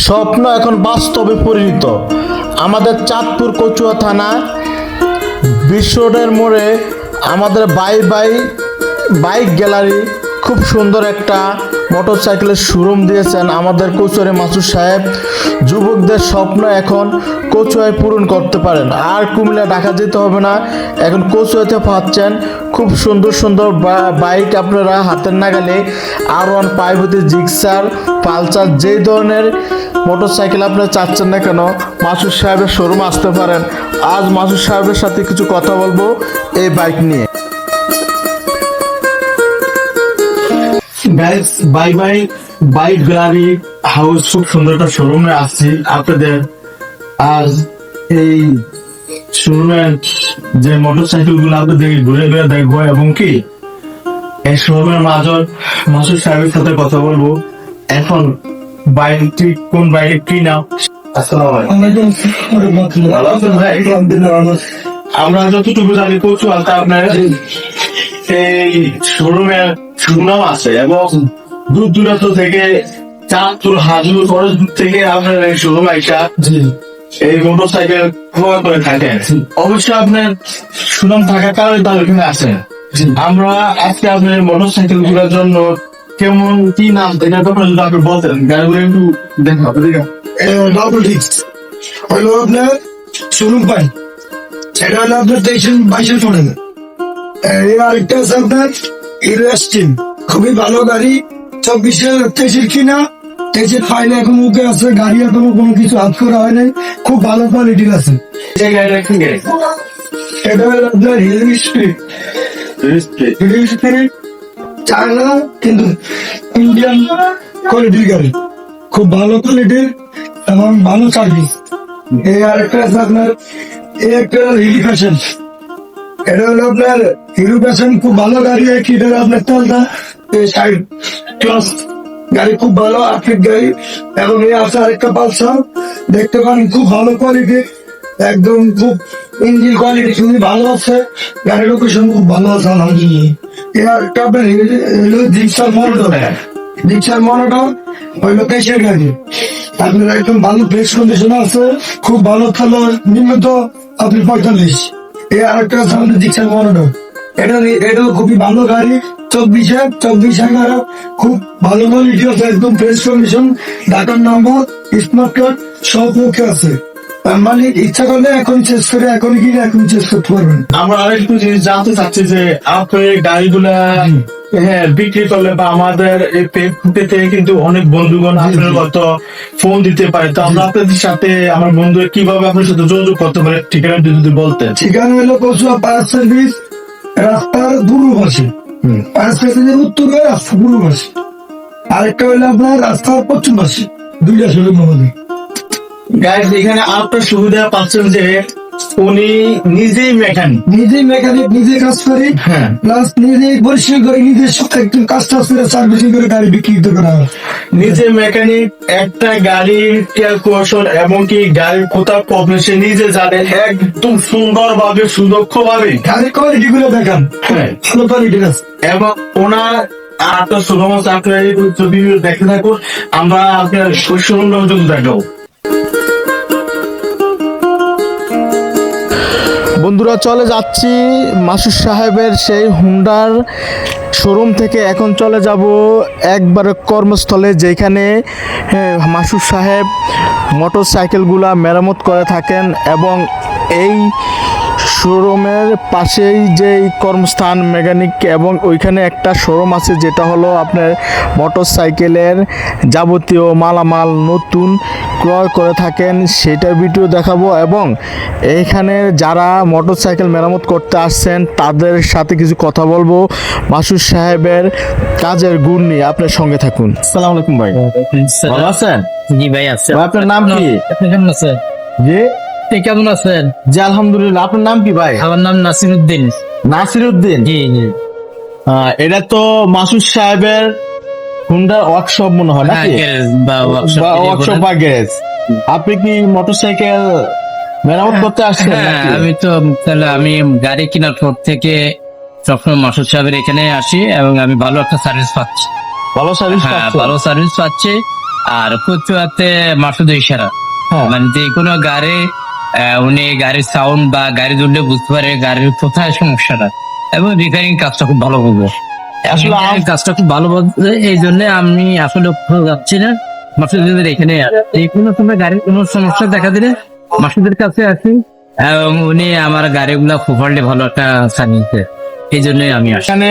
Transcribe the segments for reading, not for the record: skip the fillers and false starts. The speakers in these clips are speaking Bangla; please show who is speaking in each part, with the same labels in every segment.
Speaker 1: স্বপ্ন এখন বাস্তবে পরিণত। আমাদের চাঁদপুর কচুয়া থানা বিশ্ব রোডের মোড়ে আমাদের বাইক গ্যালারি খুব সুন্দর একটা মোটরসাইকেলের শোরুম দিয়েছেন আমাদের কচুয়ারি মাসুদ সাহেব। যুবকদের স্বপ্ন এখন কচুয়ায় পূরণ করতে পারেন, আর কুমিল্লা ঢাকা যেতে হবে না, এখন কচুয়াতে পাচ্ছেন খুব সুন্দর সুন্দর বাইক আপনারা হাতের নাগালে। R1 জিক্সার, পালসার, যেই ধরনের মোটরসাইকেল আপনারা চাচ্ছেন না কেন মাসুদ সাহেবের শোরুম আসতে পারেন। আজ মাসুদ সাহেবের সাথে কিছু কথা বলবো এই বাইক নিয়ে। গাইস, বাইক গ্যালারি হাউস খুব সুন্দর একটা শোরুমে আসছি আপনাদের। আজ এই শোরুমের যে মোটরসাইকেল গুলো আপনাদের ঘুরে ঘুরে দেখবো এবং কি এই শোরুমের মাসুদ সাহেবের সাথে কথা বলবো। এখন বাইকটি কোন বাইক কি নাম? আমরা যতটুকু জানি কচুয়াল আপনার এই শোরুমের সুনাম আছে এবং দূর দূরান্ত থেকে চাঁদপুর, হাজুর, ফরেস্ট থেকে আপনার এই শোরুম আইসা এই মোটরসাইকেল ক্রয় করে থাকেন। অবশ্যই আপনার সুনাম থাকার কারণে তার এখানে আসেন। আমরা আজকে আপনার মোটরসাইকেল গুলোর জন্য কেমন কি নাম এটা তো যদি আপনি বলতেন, গাড়িগুলো একটু দেখা
Speaker 2: ডাবল ডিস্ক হলো আপনার শোরুম পাই, সেটা হলো আপনার 23-22 মডেল। এই আরেকটা আছে আপনার হিরো স্টিম, খুবই ভালো গাড়ি, 24-23 কিনা, 23 ফাইলে এখন মুখে আছে, গাড়ি এখনো কোনো কিছু হাত করা হয় নাই, খুব ভালো কোয়ালিটির আছে। এটা হলো আপনার হিরো স্পিড, চায়না কিন্তু ইন্ডিয়ান কোয়ালিটির গাড়ি, খুব ভালো কোয়ালিটির এবং ভালো সার্ভিস। এই আরেকটা আছে আপনার একটা হিরো প্যাশন, এটা হলো আপনার হিরো প্যাশন, খুব ভালো গাড়ি। এটা আপনার তেলটা সাইড ক্লাস গাড়ি, খুব ভালো আপডেট গাড়ি। এবং এই আছে আরেকটা পালসার, দেখতে পান খুব ভালো কোয়ালিটি, একদম খুব ইঞ্জিন কোয়ালিটি খুবই ভালো আছে, গাড়ির লোকেশন খুব ভালো আছে আলহামদুলিল্লাহ। এই আরেকটা আপনার হলো জিক্সার মনোটর, জিক্সার মনোটর হইলো 23 গাড়ি, আপনার একদম ভালো ফ্রেশ কন্ডিশন আছে, খুব ভালো খেলো, নিম্নত আপনি 45। এই আরেকটা আছে আমাদের জিক্সার মনোটর, এটাও খুবই ভালো গাড়ি, 24-11, খুব ভালো কোয়ালিটি আছে, একদম ফ্রেশ কন্ডিশন, ঢাকার নম্বর, স্মার্ট কার্ড সব মুখে আছে। মানে ইচ্ছা করলে এখন চেস করে এখন গিয়ে এখন চেস করতে পারবেন।
Speaker 1: আমরা আরেকটু জিনিস জানতে চাচ্ছি যে আপনার গাড়িগুলা বিক্রি করলে বা আমাদের এই ফেসবুকে থেকে কিন্তু অনেক বন্ধুগণ আপনার কত ফোন দিতে পারে, তো আমরা আপনাদের সাথে আমার বন্ধু কিভাবে আপনার সাথে যোগাযোগ করতে পারে ঠিকানাটি যদি বলতেন।
Speaker 2: ঠিকানা হলো কচুয়া ফায়ার সার্ভিস, রাস্তার পূর্ব পাশে, ফায়ার স্টেশনের উত্তরে রাস্তা পূর্ব পাশে, আরেকটা হলো আপনার রাস্তার পশ্চিম পাশে, দুইটা শোরুম আমাদের।
Speaker 1: গাইস, এখানে আপনার সুবিধা পাচ্ছেন যে উনি নিজেই মেকানিক, নিজে কাজ করে, প্লাস নিজে পরিষ্কার করে, নিজের সাথে একটু কাজ করে সার্ভিসিং করে গাড়ি বিক্রি করা হয়। নিজে মেকানিক, একটা গাড়ির কেয়ার কৌশল এবং কি গাড়ির কোথাও প্রবলেম সে নিজে জানে, একদম সুন্দর ভাবে সুদক্ষ ভাবে
Speaker 2: গাড়ির কোয়ালিটি গুলো দেখান, ভালো কোয়ালিটির আছে।
Speaker 1: এবং ওনার আপনার শুধুমাত্র আপনার এই ছবি দেখতে থাকুন, আমরা আপনার শৈশব দেখাবো। বন্ধুরা, চলে যাচ্ছি মাসুদ সাহেবের সেই হুন্ডার শোরুম থেকে। এখন চলে যাব একবারে কর্মস্থলে, যেখানে মাসুদ সাহেব মোটরসাইকেলগুলা মেরামত করে থাকেন এবং এই শোরুমের পাশেই যেই কর্মস্থান মেকানিক, এবং ওইখানে একটা শোরুম আছে যেটা হলো আপনার মোটরসাইকেলের যাবতীয় মালামাল নতুন ক্রয় করে থাকেন, সেটার ভিডিও দেখাবো। এবং এইখানে যারা মোটরসাইকেল মেরামত করতে আসছেন তাদের সাথে কিছু কথা বলবো মাসুদ সাহেবের কাজের গুণ নিয়ে। আপনার সঙ্গে থাকুন। আসসালামু আলাইকুম ভাই, ভালো আছেন?
Speaker 3: জি ভাই আছে।
Speaker 1: আপনার নাম কি?
Speaker 3: আপনি কেমন আছেন?
Speaker 1: জি
Speaker 3: কেমন আছেন?
Speaker 1: জি আলহামদুলিল্লাহ। আপনার নাম কি ভাই?
Speaker 3: আমার নাম নাসিরউদ্দিন।
Speaker 1: নাসিরউদ্দিন?
Speaker 3: জি জি।
Speaker 1: এটা তো মাসুদ সাহেবের হুন্ডার ওয়ার্কশপ মনে হয় নাকি? ওয়ার্কশপ বা গ্যারেজ। আপনি কি মোটরসাইকেল মেরামত করতে আসছেন?
Speaker 3: আমি তো তাহলে আমি গাড়ি কেনার পর থেকে সবসময় মাসুদ সাহেবের এখানে আসি এবং আমি ভালো একটা সার্ভিস পাচ্ছি।
Speaker 1: ভালো সার্ভিস?
Speaker 3: ভালো সার্ভিস পাচ্ছি আর কচুয়াতে মাসুদ ইশারা।
Speaker 1: হ্যাঁ।
Speaker 3: মানে যে কোনো গাড়ি উনি গাড়ির সাউন্ড বা গাড়ি জুড়লে বুঝতে পারে গাড়ির কোথায় সমস্যাটা, এবং রিপেয়ারিং কাজটা খুব ভালো বুঝবে।
Speaker 1: আসলে
Speaker 3: repairing কাজটা খুব ভালো বুঝবে, এই জন্য আমি আসলে কোথাও যাচ্ছি না, মাসুদের এখানে এই কোনো সময় গাড়ির কোনো সমস্যা দেখা দিলে মাসুদের কাছে আসি, এবং উনি আমার গাড়িগুলা প্রপারলি ভালো একটা সার্ভিস, এই জন্যই আমি আসি।
Speaker 1: এখানে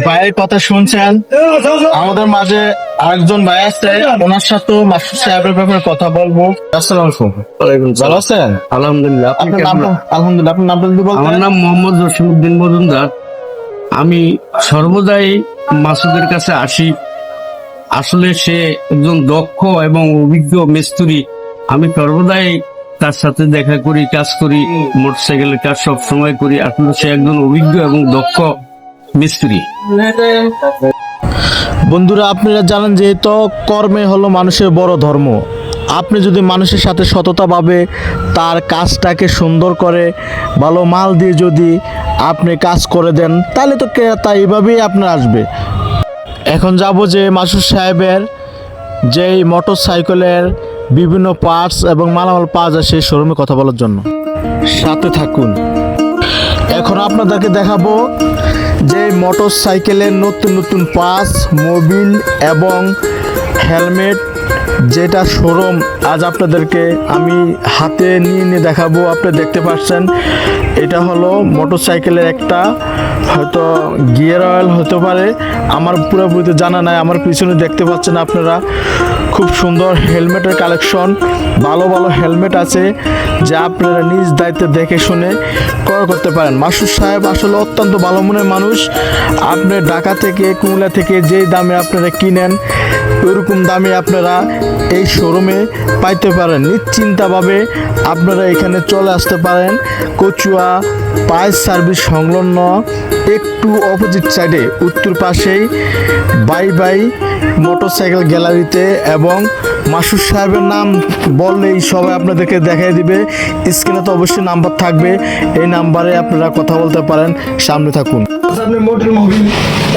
Speaker 1: ভাইয়ের কথা শুনছেন, আমাদের মাঝে আরেকজন ভাই আছে, ওনার সাথে মাসুদ সাহেবের ব্যাপারে কথা বলবো। আসসালামু আলাইকুম, ভালো আছেন?
Speaker 4: আলহামদুলিল্লাহ। আপনি
Speaker 1: আপনার
Speaker 4: কেমন
Speaker 1: নাম? আলহামদুলিল্লাহ, আপনার নামটা যদি বলতেন।
Speaker 4: আমার নাম মোহাম্মদ জসিমউদ্দিন মজুমদার। আমি সর্বদাই মাসুদের কাছে আসি। আসলে সে একজন দক্ষ এবং অভিজ্ঞ মিস্ত্রি। আমি সর্বদাই তার সাথে দেখা করি, কাজ করি, মোটরসাইকেলের কাজ সব সময় করি। আসলে সে একজন অভিজ্ঞ এবং দক্ষ মিস্ত্রি।
Speaker 1: বন্ধুরা, আপনারা জানেন যেহেতু কর্মে হলো মানুষের বড় ধর্ম। আপনি যদি মানুষের সাথে সততাভাবে তার কাজটাকে সুন্দর করে ভালো মাল দিয়ে যদি আপনি কাজ করে দেন, তাহলে তো ক্রেতা এইভাবেই আপনার আসবে। এখন যাব যে মাসুদ সাহেবের যেই মোটর সাইকেলের বিভিন্ন পার্টস এবং মালামাল পাওয়া যায় সেই শোরুমে কথা বলার জন্য। সাথে থাকুন। এখন আপনাদেরকে দেখাবো যে মোটর সাইকেলের নতুন নতুন পাস, মোবিল এবং হেলমেট যেটা শোরুম আজ আপনাদেরকে আমি হাতে নিয়ে দেখাবো। আপনি দেখতে পাচ্ছেন এটা হলো মোটর সাইকেলের একটা হয়তো গিয়ার অয়েল হতে পারে, আমার পুরোপুরিতে জানা নাই। আমার পিছনে দেখতে পাচ্ছেন আপনারা খুব সুন্দর হেলমেটের কালেকশন, ভালো ভালো হেলমেট আছে যা আপনারা নিজ দায়িত্বে দেখে শুনে ক্রয় করতে পারেন। মাসুদ সাহেব আসলে অত্যন্ত ভালো মনের মানুষ। আপনি ঢাকা থেকে, কুমিল্লা থেকে যেই দামে আপনারা কিনেন ওইরকম দামে আপনারা এই শোরুমে পাইতে পারেন। নিশ্চিন্তভাবে আপনারা এখানে চলে আসতে পারেন। কচুয়া পাইস সার্ভিস সংলগ্ন একটু অপোজিট সাইডে উত্তর পাশেই বাই বাই মোটরসাইকেল গ্যালারিতে, এবং মাসুদ সাহেবের নাম বললেই সবাই আপনাদেরকে দেখাই দিবে। স্ক্রিনে তো অবশ্যই নাম্বার থাকবে, এই নাম্বারে আপনারা কথা বলতে পারেন। সামনে থাকুন।
Speaker 2: আপনার মোটর মোবিল,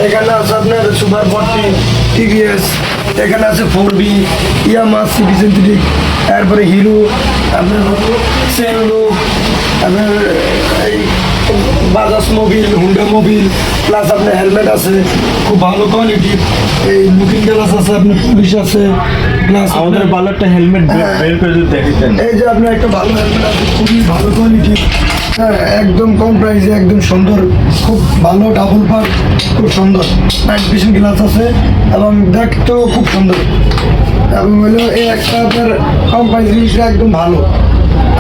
Speaker 2: এখানে আছে আপনার সুপার 40, টিভিএস, এখানে আছে 4B, ইয়ামা, সিবি সেন্থেটিক, তারপরে হিরো, আপনার সেলু, আপনার এই Bajaj Mobil, Honda Mobil, plus আপনার হেলমেট আছে খুব ভালো কোয়ালিটির, এই লুকিং গ্লাস আছে, আপনার পুলিশ আছে, প্লাস
Speaker 1: আমাদের ভালো একটা হেলমেট বের করে যদি দেখেছেন।
Speaker 2: এই যে আপনার একটা ভালো হেলমেট আছে, খুবই ভালো কোয়ালিটি, হ্যাঁ, একদম কম প্রাইসে, একদম সুন্দর, খুব ভালো ডাবল পার্ট, খুব সুন্দর নাইট ভিশন গ্লাস আছে এবং দেখতেও খুব সুন্দর। এবং হলো এই একটা আপনার কম প্রাইস জিনিসটা একদম ভালো,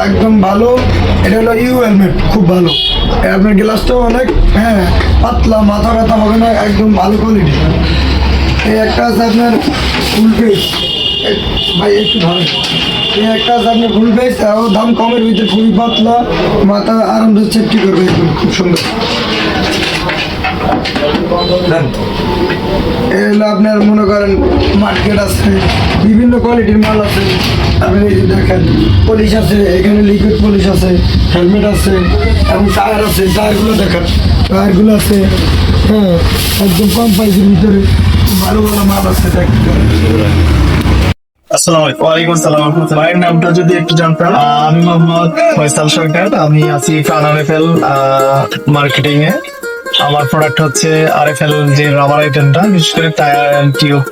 Speaker 2: একদম ভালো। এটা হলো ইউ হেলমেট, খুব ভালো। আপনার গ্লাসটাও অনেক, হ্যাঁ, পাতলা, মাথা ব্যথা হবে না, একদম ভালো কোয়ালিটি। এই একটা আছে আপনার ফুল ফেস, ভাই একটু ধরে, এই একটা আছে আপনার ফুল ফেস, দাম কমের ভিতরে, খুবই পাতলা, মাথা আরামসে সেফটি করবে, একদম খুব সুন্দর। এই হলো আপনার মনে করেন মার্কেট আছে, বিভিন্ন কোয়ালিটির মাল আছে। আপনি এই যে দেখেন পলিশ আছে, এখানে লিকুইড পলিশ আছে, হেলমেট আছে এবং টায়ার আছে। টায়ারগুলো দেখেন, টায়ারগুলো আছে, হ্যাঁ, একদম কম প্রাইসের ভিতরে ভালো ভালো মাল আছে।
Speaker 1: আসসালামু আলাইকুম। ওয়ালাইকুম আসসালাম। ভাইয়ের নামটা যদি একটু জানতাম। আমি মোহাম্মদ ফয়সাল সরকার, আমি আছি আরএফএল মার্কেটিং এ। আমার প্রোডাক্ট হচ্ছে আরএফএল যে রাবার আইটেমটা, বিশেষ করে টায়ার এন্ড টিউব।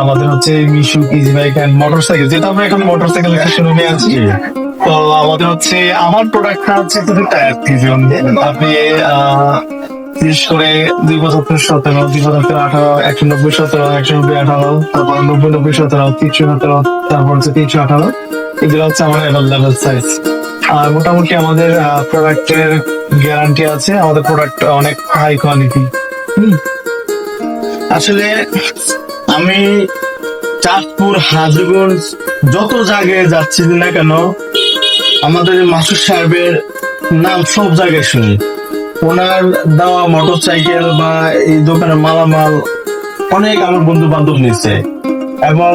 Speaker 1: আমাদের হচ্ছে Mishuk, easy bike and motorcycle, যেটা আমরা এখন মোটরসাইকেল শোরুমে আছি। তো আমাদের হচ্ছে আমার প্রোডাক্টটা হচ্ছে শুধু টায়ার টিউব। আপনি বিশেষ করে 2017, 2018, 190-17, 190-18, তারপর 90-90-17, 300-17, তারপর হচ্ছে 318, এগুলো হচ্ছে আমার অ্যাভেলেবল সাইজ। আর মোটামুটি আমাদের প্রোডাক্টের গ্যারান্টি আছে, আমাদের প্রোডাক্ট অনেক হাই কোয়ালিটি। আসলে আমি চাঁদপুর, হাজীগঞ্জ যত জায়গায় যাচ্ছি না কেন, আমাদের মাসুদ সাহেবের নাম সব জায়গায় শুনি। ওনার দেওয়া মোটর সাইকেল বা এই দোকানের মালামাল অনেক আমার বন্ধু বান্ধব নিচ্ছে, এবং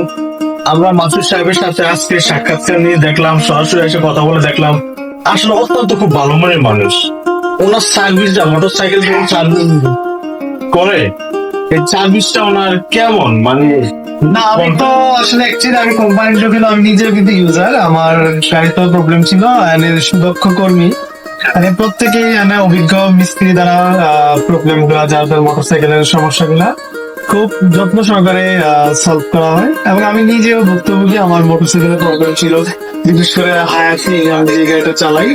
Speaker 1: আমরা মাসুদ সাহেবের সাথে আজকে সাক্ষাৎকার নিয়ে দেখলাম, সরাসরি এসে কথা বলে দেখলাম, আসলে অত্যন্ত খুব ভালো মনের মানুষ। ওনার সার্ভিসটা, মোটর সাইকেল যখন সার্ভিস করে, এই সার্ভিসটা ওনার কেমন, মানে
Speaker 5: না আমি তো আসলে অ্যাকচুয়ালি আমি কোম্পানির লোক না, আমি নিজেও কিন্তু ইউজার। আমার গাড়িতে প্রবলেম ছিল, and এর সুদক্ষ কর্মী মানে প্রত্যেকেই মানে অভিজ্ঞ মিস্ত্রি দ্বারা প্রবলেম গুলা, যাদের মোটরসাইকেলের সমস্যাগুলা খুব যত্ন সহকারে সলভ করা হয়। এবং আমি নিজেও ভুক্তভোগী, আমার মোটরসাইকেলের প্রবলেম ছিল, বিশেষ করে হায়াতি আমি যে গাড়িটা চালাই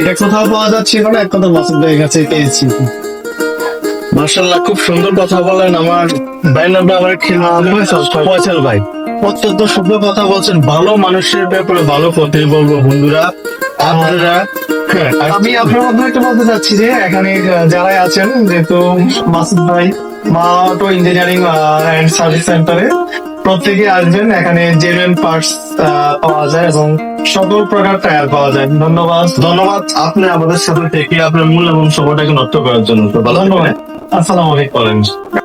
Speaker 5: এটা কোথাও পাওয়া যাচ্ছিল না, এক কথা মাসুদ ভাইয়ের কাছে পেয়েছি।
Speaker 1: মার্শাল্লাহ, খুব সুন্দর কথা বলেন। আমার ভাই নামটা আমার ফয়সাল ভাই, অত্যন্ত সুন্দর কথা বলছেন। ভালো মানুষের ব্যাপারে ভালো কথাই বলবো বন্ধুরা, আপনারা।
Speaker 5: আমি আপনার মাধ্যমে একটা বলতে চাচ্ছি যে এখানে যারাই আছেন, যেহেতু মাসুদ ভাই মা অটো ইঞ্জিনিয়ারিং এন্ড সার্ভিস সেন্টারে প্রত্যেকে আসবেন। এখানে জেনুইন পার্টস পাওয়া যায় এবং সকল প্রকার টায়ার পাওয়া যায়। ধন্যবাদ।
Speaker 1: ধন্যবাদ আপনি আমাদের সাথে থেকে আপনার মূল্যবান সময়টাকে নষ্ট করার জন্য।
Speaker 5: ধন্যবাদ। আসসালামু আলাইকুম।